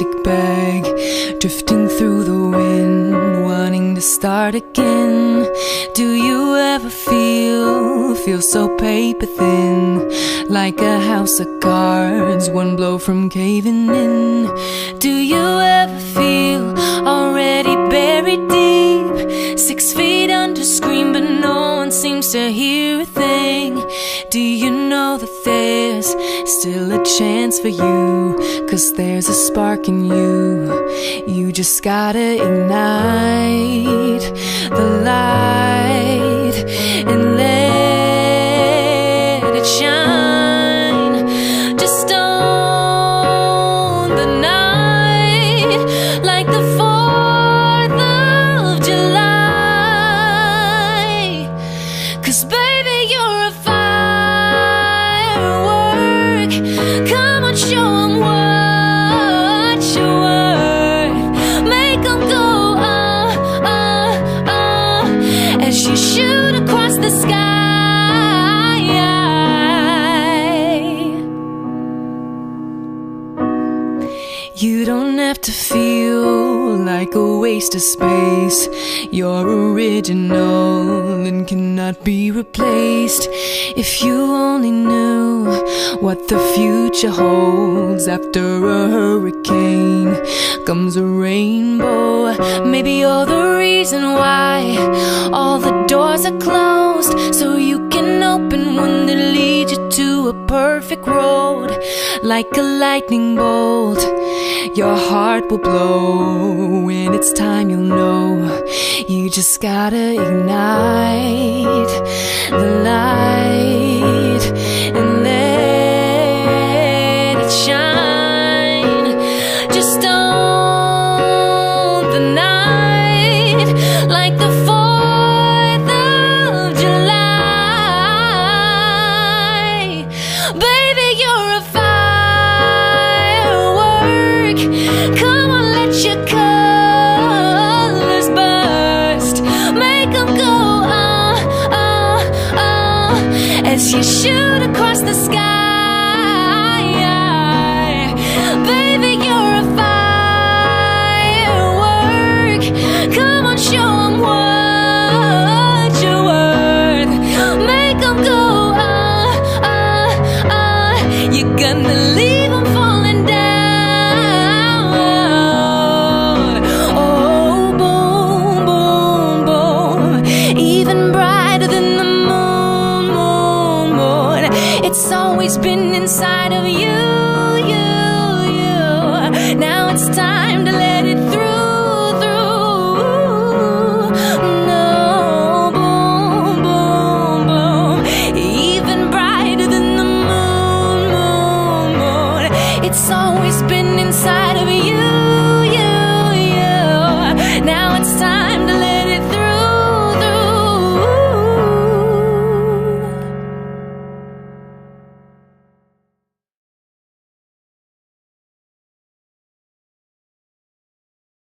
plastic bag, drifting through the wind, wanting to start again. Do you ever feel so paper thin, like a house of cards, one blow from caving in? Do you ever feel already buried deep, 6 feet under, scream but no one seems to hear a thing? Do you know that there's still a chance for you, 'cause there's a spark in you. You just gotta ignite the light and let it shine. Just own the night like the 4th of July. 'Cause baby, you're a firework. Come on, show 'em what you're worth. Make 'em go, as you shoot across the sky. You don't have to feel like a waste of space. You're original and cannot be replaced. If you only knew what the future holds. After a hurricane comes a rainbow. Maybe you're the reason why all the doors are closed, so you can open one that leads you to a perfect road. Like a lightning bolt, your heart will blow. When it's time, you'll know. You just gotta ignite the light and let it shine. Just own the night like the 4th of July. Baby, you're a firework. Come on, let your colors burst. Make 'em go, as you shoot across the sky. Baby, you're a firework. Come on, show 'em what you're worth. Make 'em go, you're gonna leave 'em falling down. Oh, boom, boom, boom. Even brighter than the moon, moon, moon. It's always been inside of you, you, you. Now it's time.